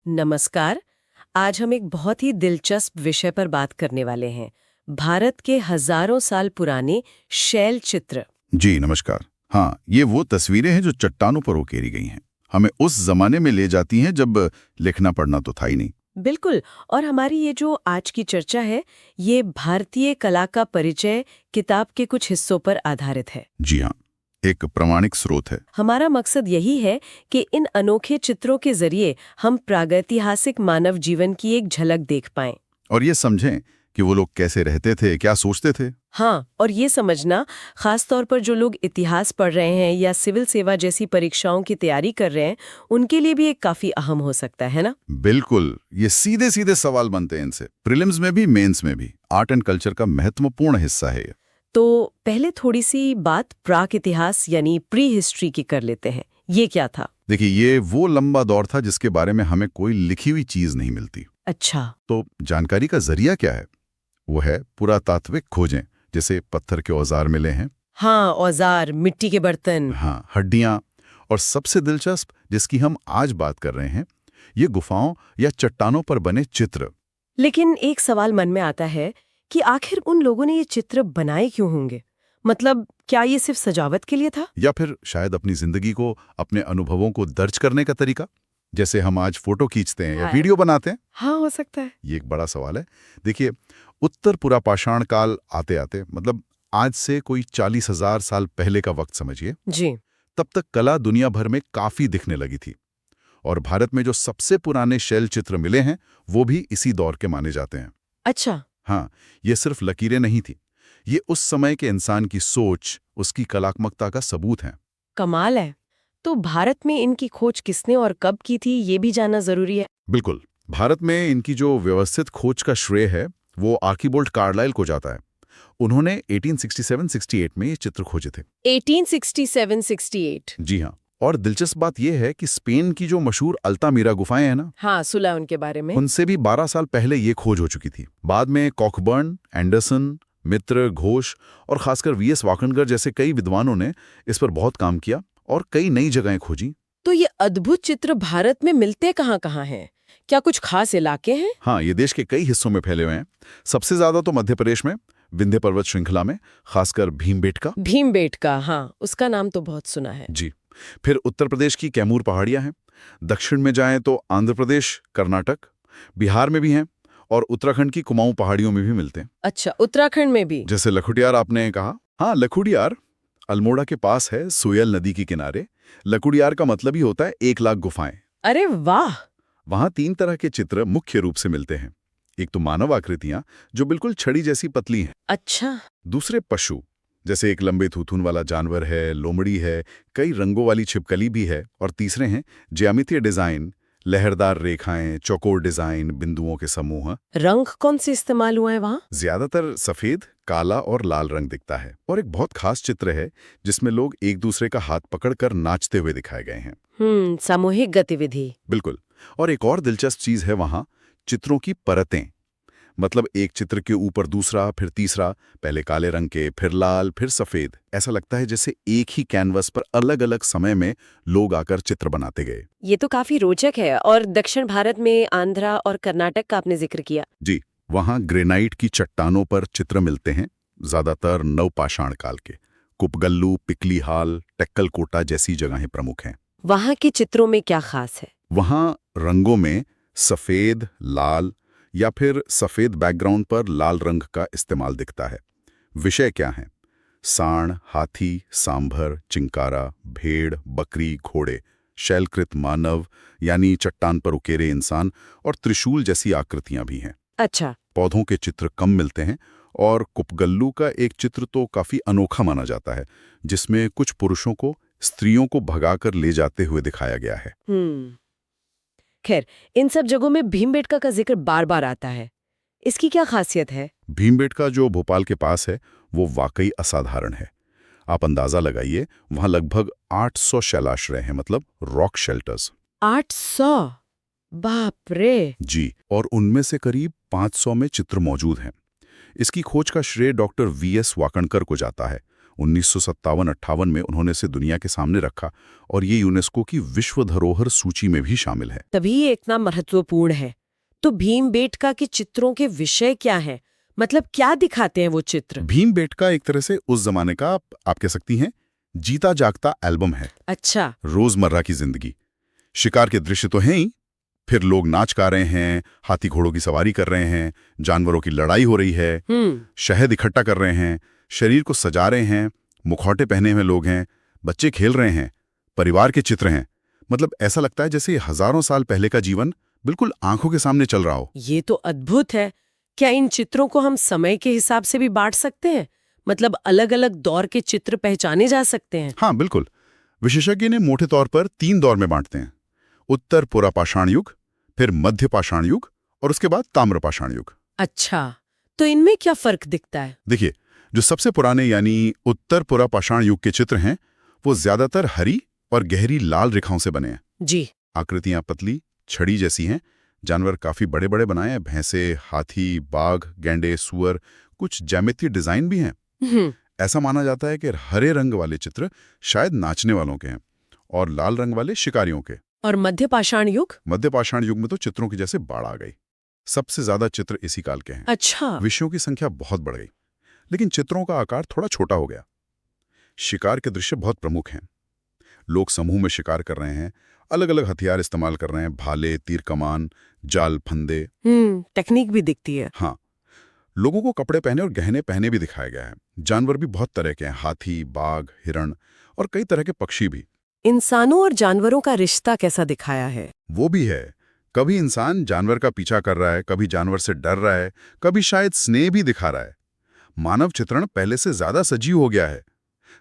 नमस्कार। आज हम एक बहुत ही दिलचस्प विषय पर बात करने वाले हैं। भारत के हजारों साल पुराने शैल चित्र। जी नमस्कार। हाँ, ये वो तस्वीरें हैं जो चट्टानों पर उकेरी गई हैं। हमें उस जमाने में ले जाती हैं जब लिखना पढ़ना तो था ही नहीं। बिल्कुल। और हमारी ये जो आज की चर्चा है, ये भारतीय कला का परिचय किताब के कुछ हिस्सों पर आधारित है। जी हाँ, एक प्रामाणिक स्रोत है। हमारा मकसद यही है कि इन अनोखे चित्रों के जरिए हम प्रागैतिहासिक मानव जीवन की एक झलक देख पाएं। और ये समझें कि वो लोग कैसे रहते थे, क्या सोचते थे। हाँ, और ये समझना खास तौर पर जो लोग इतिहास पढ़ रहे हैं या सिविल सेवा जैसी परीक्षाओं की तैयारी कर रहे हैं, उनके लिए भी एक काफी अहम हो सकता है ना। बिल्कुल, ये सीधे सीधे सवाल बनते हैं इनसे। प्रीलिम्स में भी, मेंस में भी आर्ट एंड कल्चर का महत्वपूर्ण हिस्सा है ये। तो पहले थोड़ी सी बात प्राक इतिहास यानी प्री हिस्ट्री की कर लेते हैं। ये क्या था? देखिए, ये वो लंबा दौर था जिसके बारे में हमें कोई लिखी हुई चीज नहीं मिलती। अच्छा। तो जानकारी का जरिया क्या है? वो है पुरातात्विक खोजें, जैसे पत्थर के औजार मिले हैं। हाँ, औजार, मिट्टी के बर्तन। हाँ, हड्डियां। और सबसे दिलचस्प, जिसकी हम आज बात कर रहे हैं, ये गुफाओं या चट्टानों पर बने चित्र। लेकिन एक सवाल मन में आता है कि आखिर उन लोगों ने ये चित्र बनाए क्यों होंगे? मतलब क्या ये सिर्फ सजावट के लिए था? या फिर शायद अपनी जिंदगी को, अपने अनुभवों को दर्ज करने का तरीका, जैसे हम आज फोटो खींचते हैं या वीडियो बनाते हैं। हाँ, हो सकता है। ये एक बड़ा सवाल है। देखिए, उत्तर पुरापाषाण काल आते आते, मतलब आज से कोई 40,000 साल पहले का वक्त समझिए, जी। तब तक कला दुनिया भर में काफी दिखने लगी थी। और भारत में जो सबसे पुराने शैल चित्र मिले हैं, वो भी इसी दौर के माने जाते हैं। अच्छा। हाँ, ये सिर्फ लकीरें नहीं थी, ये उस समय के इंसान की सोच, उसकी कलात्मकता का सबूत है। कमाल है। तो भारत में इनकी खोज किसने और कब की थी, ये भी जानना जरूरी है। बिल्कुल। भारत में इनकी जो व्यवस्थित खोज का श्रेय है, वो आर्कीबोल्ट कार्लाइल को जाता है। उन्होंने 1867-68 में ये चित्र खोजे थे। 1867-68। जी हाँ। और दिलचस्प बात यह है कि स्पेन की जो मशहूर अल्तामीरा गुफाएं हैं ना, हाँ, सुना उनके बारे में। उनसे भी 12 साल पहले ये खोज हो चुकी थी। बाद में कॉकबर्न, एंडरसन, मित्र, घोष और खासकर वीएस वाकणकर जैसे कई विद्वानों ने इस पर बहुत काम किया और कई नई जगहें खोजी। तो ये अद्भुत चित्र भारत में मिलते कहाँ-कहाँ हैं? क्या कुछ खास इलाके हैं? हाँ, ये देश के कई हिस्सों में फैले हुए हैं। सबसे ज्यादा तो मध्य प्रदेश में, विंध्य पर्वत श्रृंखला में, खासकर भीमबेटका। भीमबेटका, हाँ, उसका नाम तो बहुत सुना है। जी। फिर उत्तर प्रदेश की कैमूर पहाड़ियां हैं। दक्षिण में जाएं तो आंध्र प्रदेश, कर्नाटक, बिहार में भी हैं। और उत्तराखंड की कुमाऊं पहाड़ियों में भी मिलते हैं। अच्छा, उत्तराखंड में भी? जैसे लखुटियार आपने कहा। हाँ, लखुटियार अल्मोड़ा के पास है, सोयल नदी के किनारे। लखुटियार का मतलब ही होता है 1,00,000 गुफाएं। अरे वाह! वहां 3 तरह के चित्र मुख्य रूप से मिलते हैं। एक तो मानव आकृतियां, जो बिल्कुल छड़ी जैसी पतली हैं। अच्छा। दूसरे पशु, जैसे एक लंबे थूथून वाला जानवर है, लोमड़ी है, कई रंगों वाली छिपकली भी है। और तीसरे हैं ज्यामितीय डिजाइन, लहरदार रेखाएं, चौकोर डिजाइन, बिंदुओं के समूह। रंग कौन से इस्तेमाल हुआ है वहाँ? ज्यादातर सफेद, काला और लाल रंग दिखता है। और एक बहुत खास चित्र है जिसमें लोग एक दूसरे का हाथ पकड़कर नाचते हुए दिखाए गए हैं। सामूहिक गतिविधि। बिल्कुल। और एक और दिलचस्प चीज है वहां, चित्रों की परतें। मतलब एक चित्र के ऊपर दूसरा, फिर तीसरा, पहले काले रंग के, फिर लाल, फिर सफेद। ऐसा लगता है जैसे एक ही कैनवस पर अलग अलग समय में लोग आकर चित्र बनाते गए। ये तो काफी रोचक है। और दक्षिण भारत में आंध्रा और कर्नाटक का आपने जिक्र किया। जी, वहां ग्रेनाइट की चट्टानों पर चित्र मिलते हैं, ज्यादातर नवपाषाण काल के। कुपगल्लू, पिकलीहाल, टेक्कलकोटा जैसी जगहें प्रमुख हैं। वहाँ के चित्रों में क्या खास है? वहां रंगों में सफेद, लाल या फिर सफेद बैकग्राउंड पर लाल रंग का इस्तेमाल दिखता है। विषय क्या है? सांड, हाथी, सांभर, चिंकारा, भेड़, बकरी, घोड़े, शैलकृत मानव यानी चट्टान पर उकेरे इंसान और त्रिशूल जैसी आकृतियां भी हैं। अच्छा। पौधों के चित्र कम मिलते हैं। और कुपगल्लू का एक चित्र तो काफी अनोखा माना जाता है, जिसमें कुछ पुरुषों को स्त्रियों को भगाकर ले जाते हुए दिखाया गया है। खैर, इन सब जगहों में भीमबेटका का जिक्र बार बार आता है। इसकी क्या खासियत है? भीमबेटका जो भोपाल के पास है, वो वाकई असाधारण है। आप अंदाजा लगाइए, वहां लगभग 800 शैलाश्रय हैं, मतलब रॉक शेल्टर्स। 800? बाप रे! जी। और उनमें से करीब 500 में चित्र मौजूद हैं। इसकी खोज का श्रेय डॉक्टर वीएस वाकणकर को जाता है। 1957-58 में उन्होंने इसे दुनिया के सामने रखा और ये यूनेस्को की विश्व धरोहर सूची में भी शामिल है। तभी ये इतना महत्वपूर्ण है। तो भीमबेटका के चित्रों के विषय क्या है? मतलब क्या दिखाते हैं वो चित्र? भीमबेटका एक तरह से उस जमाने का आप कह सकती हैं जीता जागता एल्बम है। अच्छा। रोजमर्रा की जिंदगी, शिकार के दृश्य तो हैं ही, फिर लोग नाच गा रहे हैं, हाथी घोड़ों की सवारी कर रहे हैं, जानवरों की लड़ाई हो रही है, शहद इकट्ठा कर रहे हैं, शरीर को सजा रहे हैं, मुखौटे पहने हुए लोग हैं, बच्चे खेल रहे हैं, परिवार के चित्र हैं। मतलब ऐसा लगता है जैसे हजारों साल पहले का जीवन बिल्कुल आंखों के सामने चल रहा हो। ये तो अद्भुत है। क्या इन चित्रों को हम समय के हिसाब से भी बांट सकते हैं? मतलब अलग अलग दौर के चित्र पहचाने जा सकते हैं? हाँ बिल्कुल। विशेषज्ञ ने मोटे तौर पर 3 दौर में बांटते हैं: उत्तर पुरापाषाण युग, फिर मध्य पाषाण युग और उसके बाद ताम्रपाषाण युग। अच्छा, तो इनमें क्या फर्क दिखता है? देखिए, जो सबसे पुराने यानी उत्तर पुरापाषाण युग के चित्र हैं वो ज्यादातर हरी और गहरी लाल रेखाओं से बने हैं। जी। आकृतियां पतली छड़ी जैसी हैं, जानवर काफी बड़े बड़े बनाए हैं, भैंसे, हाथी, बाघ, गैंडे, सुअर, कुछ ज्यामितीय डिजाइन भी हैं। ऐसा माना जाता है कि हरे रंग वाले चित्र शायद नाचने वालों के हैं और लाल रंग वाले शिकारियों के। और मध्य पाषाण युग? मध्य पाषाण युग में तो चित्रों की जैसे बाढ़ आ गई। सबसे ज्यादा चित्र इसी काल के हैं। अच्छा। विषयों की संख्या बहुत बढ़ गई, लेकिन चित्रों का आकार थोड़ा छोटा हो गया। शिकार के दृश्य बहुत प्रमुख हैं। लोग समूह में शिकार कर रहे हैं, अलग अलग हथियार इस्तेमाल कर रहे हैं, भाले, तीर कमान, जाल, फंदे। टेक्निक भी दिखती है। हाँ, लोगों को कपड़े पहने और गहने पहने भी दिखाया गया है। जानवर भी बहुत तरह के हैं, हाथी, बाघ, हिरण और कई तरह के पक्षी भी। इंसानों और जानवरों का रिश्ता कैसा दिखाया है? वो भी है। कभी इंसान जानवर का पीछा कर रहा है, कभी जानवर से डर रहा है, कभी शायद स्नेह भी दिखा रहा है। मानव चित्रण पहले से ज्यादा सजीव हो गया है।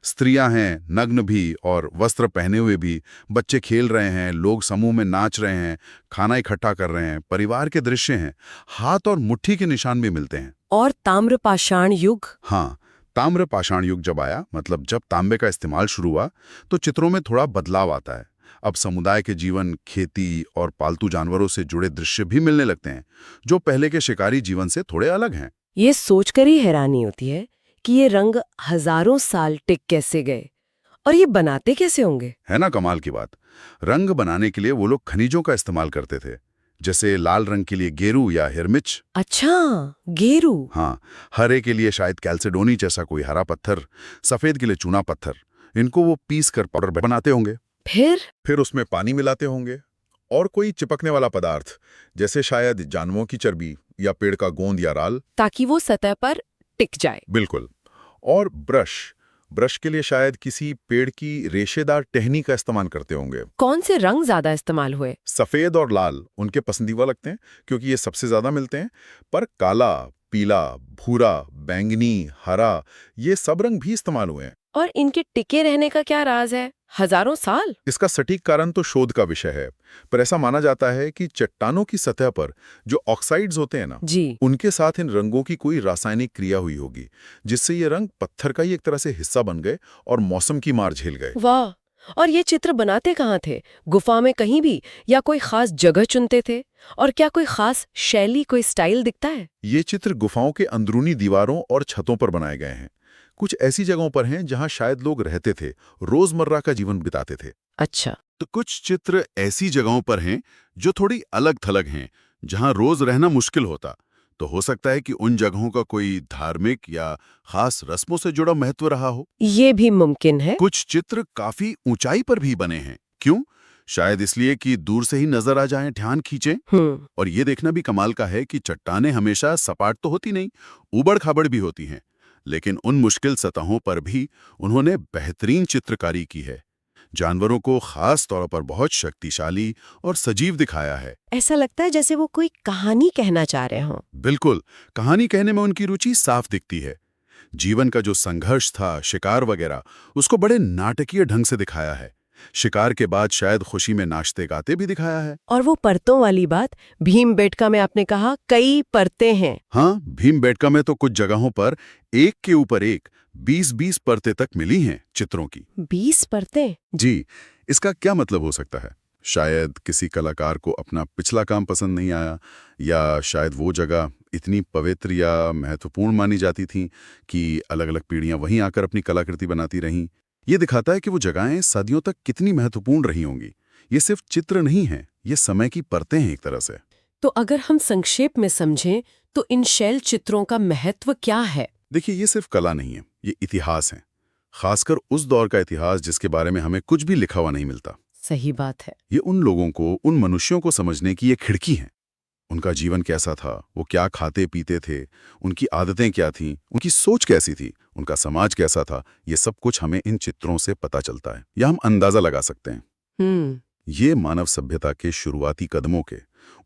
स्त्रियां हैं, नग्न भी और वस्त्र पहने हुए भी, बच्चे खेल रहे हैं, लोग समूह में नाच रहे हैं, खाना इकट्ठा कर रहे हैं, परिवार के दृश्य हैं, हाथ और मुट्ठी के निशान भी मिलते हैं। और ताम्रपाषाण युग? हाँ, ताम्रपाषाण युग जब आया, मतलब जब तांबे का इस्तेमाल शुरू हुआ, तो चित्रों में थोड़ा बदलाव आता है। अब समुदाय के जीवन, खेती और पालतू जानवरों से जुड़े दृश्य भी मिलने लगते हैं, जो पहले के शिकारी जीवन से थोड़े अलग हैं। ये सोचकर ही हैरानी होती है कि ये रंग हजारों साल टिक कैसे गए और ये बनाते कैसे होंगे। है ना कमाल की बात। रंग बनाने के लिए वो लोग खनिजों का इस्तेमाल करते थे, जैसे लाल रंग के लिए गेरू या हिरमिच। अच्छा, गेरू। हाँ, हरे के लिए शायद कैल्सिडोनी जैसा कोई हरा पत्थर, सफेद के लिए चूना पत्थर। इनको वो पीस कर पाउडर बनाते होंगे। फिर उसमें पानी मिलाते होंगे और कोई चिपकने वाला पदार्थ, जैसे शायद जानवरों की चर्बी या पेड़ का गोंद या राल, ताकि वो सतह पर टिक जाए। बिल्कुल। और ब्रश के लिए शायद किसी पेड़ की रेशेदार टहनी का इस्तेमाल करते होंगे। कौन से रंग ज्यादा इस्तेमाल हुए? सफेद और लाल उनके पसंदीदा लगते हैं क्योंकि ये सबसे ज्यादा मिलते हैं, पर काला, पीला, भूरा, बैंगनी, हरा, ये सब रंग भी इस्तेमाल हुए हैं। और इनके टिके रहने का क्या राज है? हजारों साल? इसका सटीक कारण तो शोध का विषय है, पर ऐसा माना जाता है कि चट्टानों की सतह पर जो ऑक्साइड्स होते हैं ना जी, उनके साथ इन रंगों की कोई रासायनिक क्रिया हुई होगी, जिससे ये रंग पत्थर का ही एक तरह से हिस्सा बन गए और मौसम की मार झेल गए। वाह। और ये चित्र बनाते कहाँ थे? गुफा में कहीं भी, या कोई खास जगह चुनते थे? और क्या कोई खास शैली, कोई स्टाइल दिखता है? ये चित्र गुफाओं के अंदरूनी दीवारों और छतों पर बनाए गए हैं। कुछ ऐसी जगहों पर हैं जहां शायद लोग रहते थे, रोजमर्रा का जीवन बिताते थे। अच्छा। तो कुछ चित्र ऐसी जगहों पर हैं जो थोड़ी अलग थलग हैं, जहां रोज रहना मुश्किल होता। तो हो सकता है कि उन जगहों का कोई धार्मिक या खास रस्मों से जुड़ा महत्व रहा हो। ये भी मुमकिन है। कुछ चित्र काफी ऊंचाई पर भी बने हैं। क्यों? शायद इसलिए कि दूर से ही नजर आ जाएं, ध्यान खींचे। और ये देखना भी कमाल का है कि चट्टानें हमेशा सपाट तो होती नहीं, उबड़ खाबड़ भी होती हैं, लेकिन उन मुश्किल सतहों पर भी उन्होंने बेहतरीन चित्रकारी की है। जानवरों को खास तौर पर बहुत शक्तिशाली और सजीव दिखाया है। ऐसा लगता है जैसे वो कोई कहानी कहना चाह रहे हों। बिल्कुल, कहानी कहने में उनकी रुचि साफ दिखती है। जीवन का जो संघर्ष था, शिकार वगैरह, उसको बड़े नाटकीय ढंग से दिखाया है। शिकार के बाद शायद खुशी में नाचते गाते भी दिखाया है। और वो परतों वाली बात, भीमबेटका में आपने कहा कई परतें हैं। हाँ, भीमबेटका में तो कुछ जगहों पर एक के ऊपर एक 20-20 परतें तक मिली हैं चित्रों की। 20 परतें? जी, इसका क्या मतलब हो सकता है? शायद किसी कलाकार को अपना पिछला काम पसंद नहीं आया, या शायद वो जगह इतनी पवित्र या महत्वपूर्ण मानी जाती थीं कि अलग-अलग पीढ़ियां वहीं आकर अपनी कलाकृति बनाती रहीं। ये दिखाता है कि वो जगहें सदियों तक कितनी महत्वपूर्ण रही होंगी। ये सिर्फ चित्र नहीं है, ये समय की परतें हैं एक तरह से। तो अगर हम संक्षेप में समझें तो इन शैल चित्रों का महत्व क्या है? देखिए, ये सिर्फ कला नहीं है, ये इतिहास है। खासकर उस दौर का इतिहास जिसके बारे में हमें कुछ भी लिखा हुआ नहीं मिलता। सही बात है। ये उन लोगों को, उन मनुष्यों को समझने की एक खिड़की है। उनका जीवन कैसा था, वो क्या खाते पीते थे, उनकी आदतें क्या थीं, उनकी सोच कैसी थी, उनका समाज कैसा था, ये सब कुछ हमें इन चित्रों से पता चलता है या हम अंदाजा लगा सकते हैं। ये मानव सभ्यता के शुरुआती कदमों के,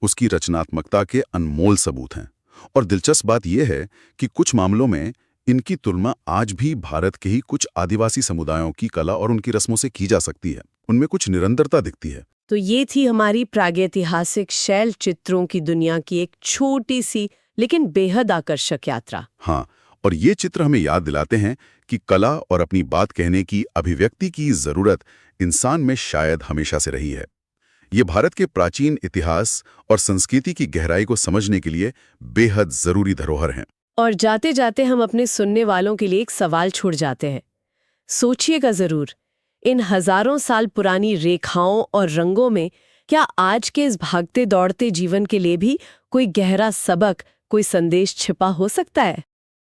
उसकी रचनात्मकता के अनमोल सबूत हैं। और दिलचस्प बात यह है कि कुछ मामलों में इनकी तुलना आज भी भारत के ही कुछ आदिवासी समुदायों की कला और उनकी रस्मों से की जा सकती है। उनमें कुछ निरंतरता दिखती है। तो ये थी हमारी प्रागैतिहासिक शैल चित्रों की दुनिया की एक छोटी सी लेकिन बेहद आकर्षक यात्रा। हाँ, और ये चित्र हमें याद दिलाते हैं कि कला और अपनी बात कहने की, अभिव्यक्ति की जरूरत इंसान में शायद हमेशा से रही है। ये भारत के प्राचीन इतिहास और संस्कृति की गहराई को समझने के लिए बेहद जरूरी धरोहर हैं। और जाते जाते हम अपने सुनने वालों के लिए एक सवाल छोड़ जाते हैं। सोचिएगा जरूर, इन हजारों साल पुरानी रेखाओं और रंगों में क्या आज के इस भागते दौड़ते जीवन के लिए भी कोई गहरा सबक, कोई संदेश छिपा हो सकता है?